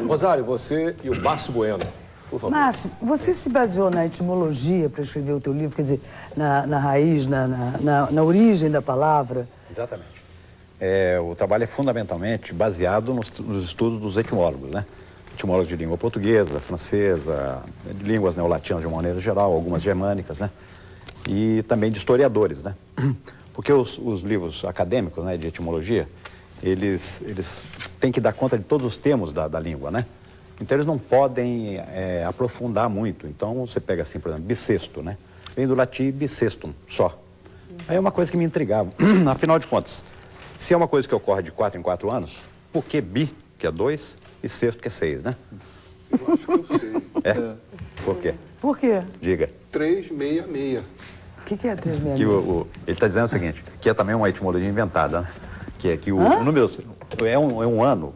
Rosário, você e o Márcio Bueno, por favor. Márcio, você se baseou na etimologia para escrever o teu livro, quer dizer, na raiz, na origem da palavra? Exatamente. O trabalho é fundamentalmente baseado nos estudos dos etimólogos, né? Etimólogos de língua portuguesa, francesa, de línguas neolatinas de uma maneira geral, algumas germânicas, né? E também de historiadores, né? Porque os livros acadêmicos, né, de etimologia, eles têm que dar conta de todos os termos da língua, né? Então eles não podem aprofundar muito. Então você pega assim, por exemplo, bissexto, né? Vem do latim bissextum, só. Aí é uma coisa que me intrigava. Afinal de contas, se é uma coisa que ocorre de 4 em 4 anos, por que bi, que é 2, e sexto, que é 6, né? Eu acho que eu sei. Por quê? Por quê? Diga. 366. O que é 366? Ele está dizendo o seguinte, que é também uma etimologia inventada, né? Que é que o número é um ano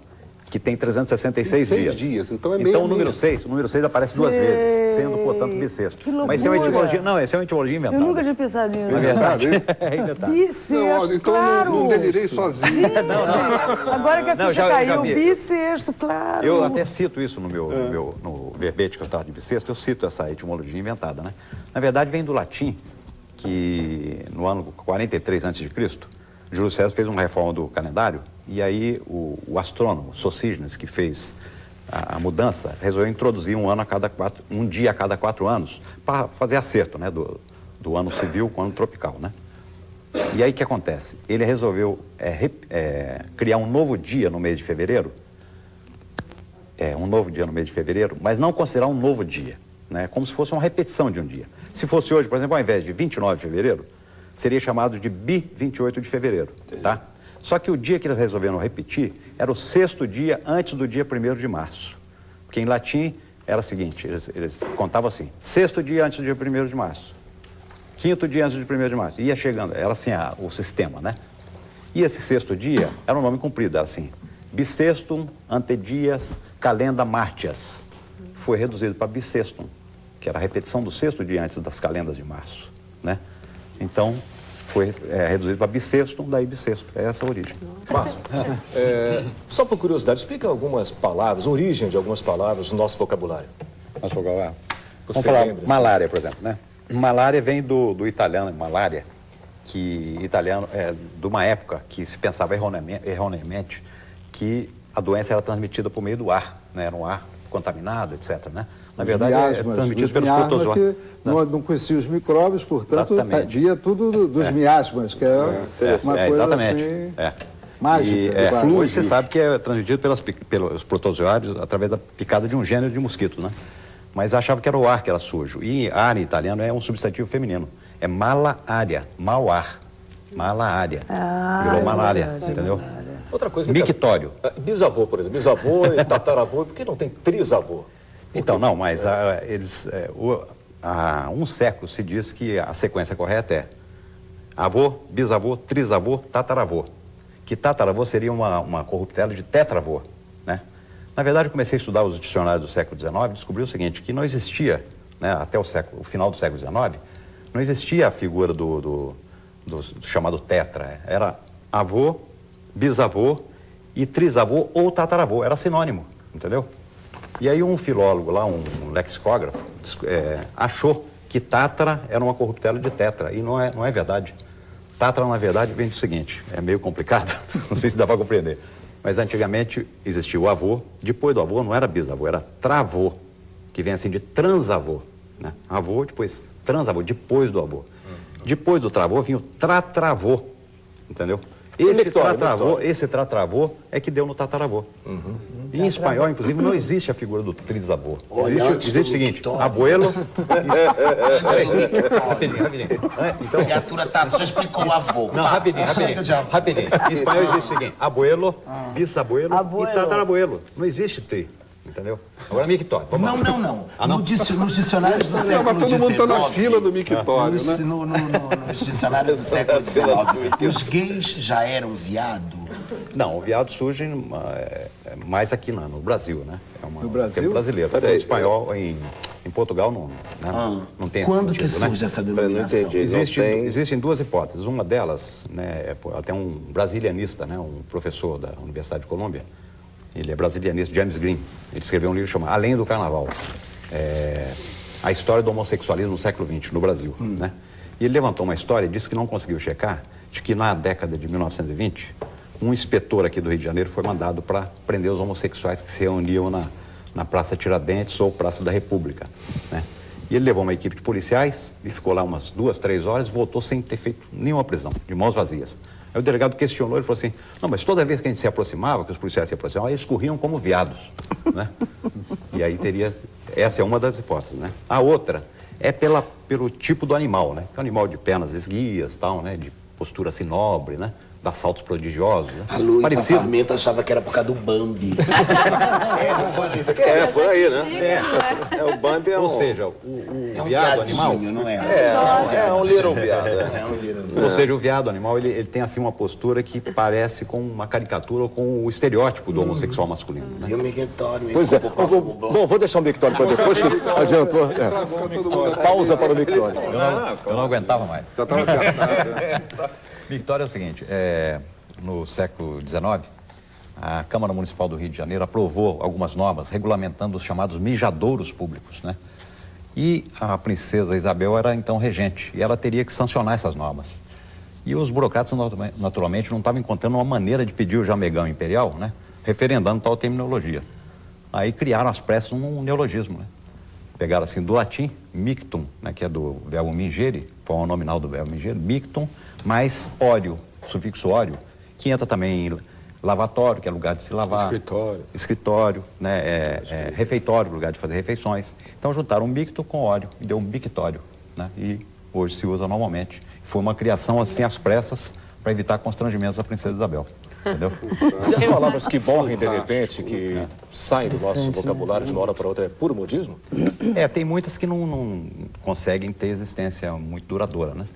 que tem 366 dias. Então é Então o número 6 aparece duas vezes, sendo, portanto, bissexto. Que loucura. Mas isso é uma etimologia, não, essa é uma etimologia inventada. Eu nunca tinha pensado nisso. Não é verdade? É inventado. Bissexto, Então claro. não delirei sozinho. Gente, agora que a ficha caiu, vi. bissexto, claro. Eu até cito isso no verbete que eu estava de bissexto, eu cito essa etimologia inventada, né? Na verdade, vem do latim, que no ano 43 a.C., Júlio César fez uma reforma do calendário e aí o astrônomo Sosígenes, que fez a mudança, resolveu introduzir um dia a cada 4 anos para fazer acerto, né, do ano civil com o ano tropical, né? E aí o que acontece? Ele resolveu criar um novo dia no mês de fevereiro, mas não considerar um novo dia, né? Como se fosse uma repetição de um dia. Se fosse hoje, por exemplo, ao invés de 29 de fevereiro, seria chamado de bi-28 de fevereiro, tá? Só que o dia que eles resolveram repetir era o 6º dia antes do dia 1º de março. Porque em latim era o seguinte, eles contavam assim, 6º dia antes do dia 1º de março, 5º dia antes do 1º de março. Ia chegando, era assim o sistema, né? E esse 6º dia era um nome comprido, era assim, bissextum ante dias calenda martias. Foi reduzido para bissextum, que era a repetição do 6º dia antes das calendas de março, né? Então, foi reduzido para bissexto, daí bissexto. É essa a origem. Márcio, só por curiosidade, explica algumas palavras, origem de algumas palavras do nosso vocabulário. Nosso vocabulário. Você Vamos falar lembra, malária, por exemplo, né? Malária vem do italiano, malária, que italiano é de uma época que se pensava erroneamente que a doença era transmitida por meio do ar, né? Era um ar contaminado, etc., né? Na verdade, é transmitido pelos protozoários. Não conhecia os micróbios, portanto, via tudo dos miasmas, que é uma coisa exatamente. assim mágica. Hoje você sabe que é transmitido pelos protozoários através da picada de um gênero de mosquitos, né? Mas achava que era o ar que era sujo. E ar em italiano é um substantivo feminino. É malaria, mau ar. Malaria. Virou malária, entendeu? Outra coisa... Mictório. Bisavô, por exemplo. Bisavô e tataravô. Por que não tem trisavô? Então, não, mas há um século se diz que a sequência correta é avô, bisavô, trisavô, tataravô. Que tataravô seria uma corruptela de tetravô, né? Na verdade, eu comecei a estudar os dicionários do século XIX e descobri o seguinte, que não existia, né, até o final do século XIX, não existia a figura do chamado tetra. Era avô, bisavô e trisavô ou tataravô. Era sinônimo, entendeu? E aí um filólogo lá, um lexicógrafo, achou que tátara era uma corruptela de tetra, e não é verdade. Tátara, na verdade, vem do seguinte, é meio complicado, não sei se dá para compreender, mas antigamente existia o avô, depois do avô não era bisavô, era travô, que vem assim de transavô, né? Avô, depois transavô, depois do avô. Depois do travô vinha o tratravô, entendeu? Esse tratravô é que deu no tataravô. E em espanhol, inclusive, não existe a figura do trisavô. Existe o seguinte, abuelo... Rapidinho. Então, criatura tá, você explicou o avô. Não, rapidinho. Em espanhol existe o seguinte, abuelo, bisabuelo e tatarabuelo. Não existe tri, entendeu? Agora, mictório. Não. Nos dicionários do século XIX... Todo mundo está na fila do mictório, né? Nos dicionários do século XIX, os gays já eram viado? Não, o viado surge mais aqui no Brasil, né? No Brasil? É brasileiro. Em espanhol, em Portugal, não tem esse Quando sentido, que surge essa denominação? Existem duas hipóteses. Uma delas, né, até um brasilianista, né, um professor da Universidade de Colômbia, ele é brasilianista, James Green. Ele escreveu um livro chamado Além do Carnaval. A história do homossexualismo no século XX, no Brasil, né? E ele levantou uma história e disse que não conseguiu checar de que na década de 1920, um inspetor aqui do Rio de Janeiro foi mandado para prender os homossexuais que se reuniam na Praça Tiradentes ou Praça da República, né? E ele levou uma equipe de policiais e ficou lá umas 2, 3 horas, voltou sem ter feito nenhuma prisão, de mãos vazias. Aí o delegado questionou, ele falou assim, não, mas toda vez que a gente se aproximava, que os policiais se aproximavam, eles corriam como viados, né? E aí essa é uma das hipóteses, né? A outra é pelo tipo do animal, né? O animal de pernas esguias, tal, né? De postura assim nobre, né? Dá saltos prodigiosos, né? A Luísa Sarmento achava que era por causa do Bambi. Por aí, né? O Bambi é Ou seja, o É um viado animal... viadinho, não é? É um little viado. É um little. Ou seja, o viado animal, ele tem assim uma postura que parece com uma caricatura ou com o estereótipo do homossexual masculino, né? E o mictório. Pois é. Bom, vou deixar o mictório para depois, que adiantou. Pausa para o mictório. Eu não aguentava mais. Já estava cartado. Mictório é o seguinte, no século XIX, a Câmara Municipal do Rio de Janeiro aprovou algumas normas regulamentando os chamados mijadouros públicos, né? E a princesa Isabel era então regente, e ela teria que sancionar essas normas. E os burocratas, naturalmente, não estavam encontrando uma maneira de pedir o jamegão imperial, né? Referendando tal terminologia. Aí criaram às pressas um neologismo, né? Pegaram assim do latim, mictum, né? Que é do verbo mingere, forma nominal do verbo mingere, mictum, mais óleo, sufixo óleo, que entra também em lavatório, que é lugar de se lavar. Escritório, né? Refeitório, lugar de fazer refeições. Então juntaram um micto com óleo e deu um mictório, né? E hoje se usa normalmente. Foi uma criação assim às pressas para evitar constrangimentos da princesa Isabel. Entendeu? E as palavras que morrem de repente, que saem do nosso vocabulário de uma hora para outra, é puro modismo? Tem muitas que não conseguem ter existência muito duradoura, né?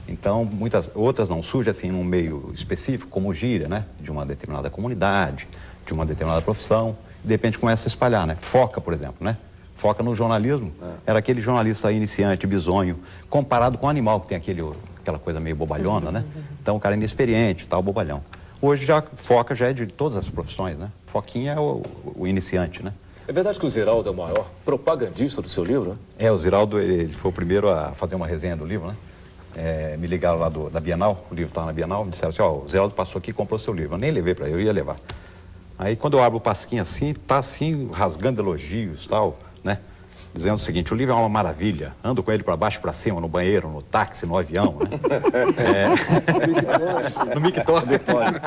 Então, outras não surgem assim num meio específico, como gíria, né? De uma determinada comunidade, de uma determinada profissão, e de repente começa a se espalhar, né? Foca, por exemplo, né? Foca no jornalismo, era aquele jornalista iniciante, bizonho, comparado com o animal, que tem aquela coisa meio bobalhona, né? Então, o cara é inexperiente, tal, bobalhão. Hoje Foca já é de todas as profissões, né? Foquinha é o iniciante, né? É verdade que o Ziraldo é o maior propagandista do seu livro, né? O Ziraldo, ele foi o primeiro a fazer uma resenha do livro, né? Me ligaram lá da Bienal, o livro estava na Bienal, me disseram assim, o Ziraldo passou aqui e comprou seu livro. Eu nem levei para ele, eu ia levar. Aí quando eu abro o pasquinho assim, tá assim, rasgando elogios e tal, né? Dizendo o seguinte, o livro é uma maravilha, ando com ele para baixo e para cima, no banheiro, no táxi, no avião, né? No mictório.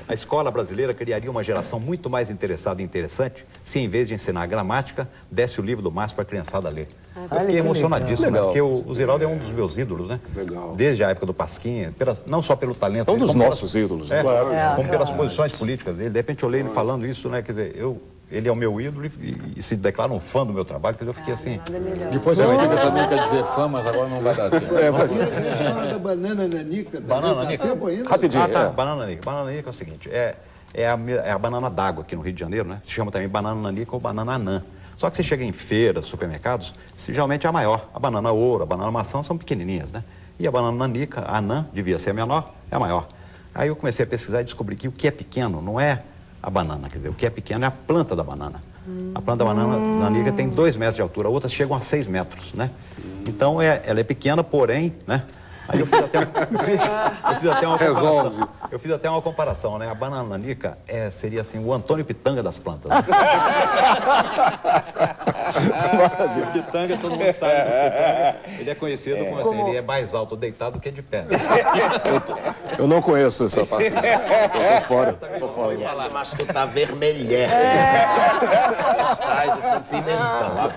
A escola brasileira criaria uma geração muito mais interessada e interessante se, em vez de ensinar gramática, desse o livro do Márcio para a criançada ler. Eu fiquei emocionadíssimo, né? Porque o Ziraldo é um dos meus ídolos, né? Legal. Desde a época do Pasquinha, não só pelo talento. É um dos nossos ídolos, né? Como pelas posições políticas dele. De repente eu olhei ele falando isso, né? Quer dizer, ele é o meu ídolo e se declara um fã do meu trabalho, quer dizer, eu fiquei assim... Depois a gente também quer dizer fã, mas agora não vai dar tempo. E a história da banana nanica? Banana nanica? Rapidinho. Banana nanica. Banana nanica é o seguinte, é a banana d'água aqui no Rio de Janeiro, né? Se chama também banana nanica ou banana anã. Só que você chega em feiras, supermercados, geralmente é a maior. A banana ouro, a banana maçã são pequenininhas, né? E a banana nanica, a anã, devia ser a menor, é a maior. Aí eu comecei a pesquisar e descobri que o que é pequeno não é a banana, quer dizer, o que é pequeno é a planta da banana. A planta da banana nanica tem 2 metros de altura, outras chegam a 6 metros, né? Então, ela é pequena, porém, né? Aí eu fiz até uma comparação. Eu fiz até uma comparação, né? A banana nanica seria assim, o Antônio Pitanga das plantas. Né? O Pitanga, todo mundo sabe do Pitanga. Ele é conhecido como assim, ele é mais alto deitado do que de pé. Eu não conheço essa parte. Tô fora. Mas tu tá vermelhando. Estás sentimental.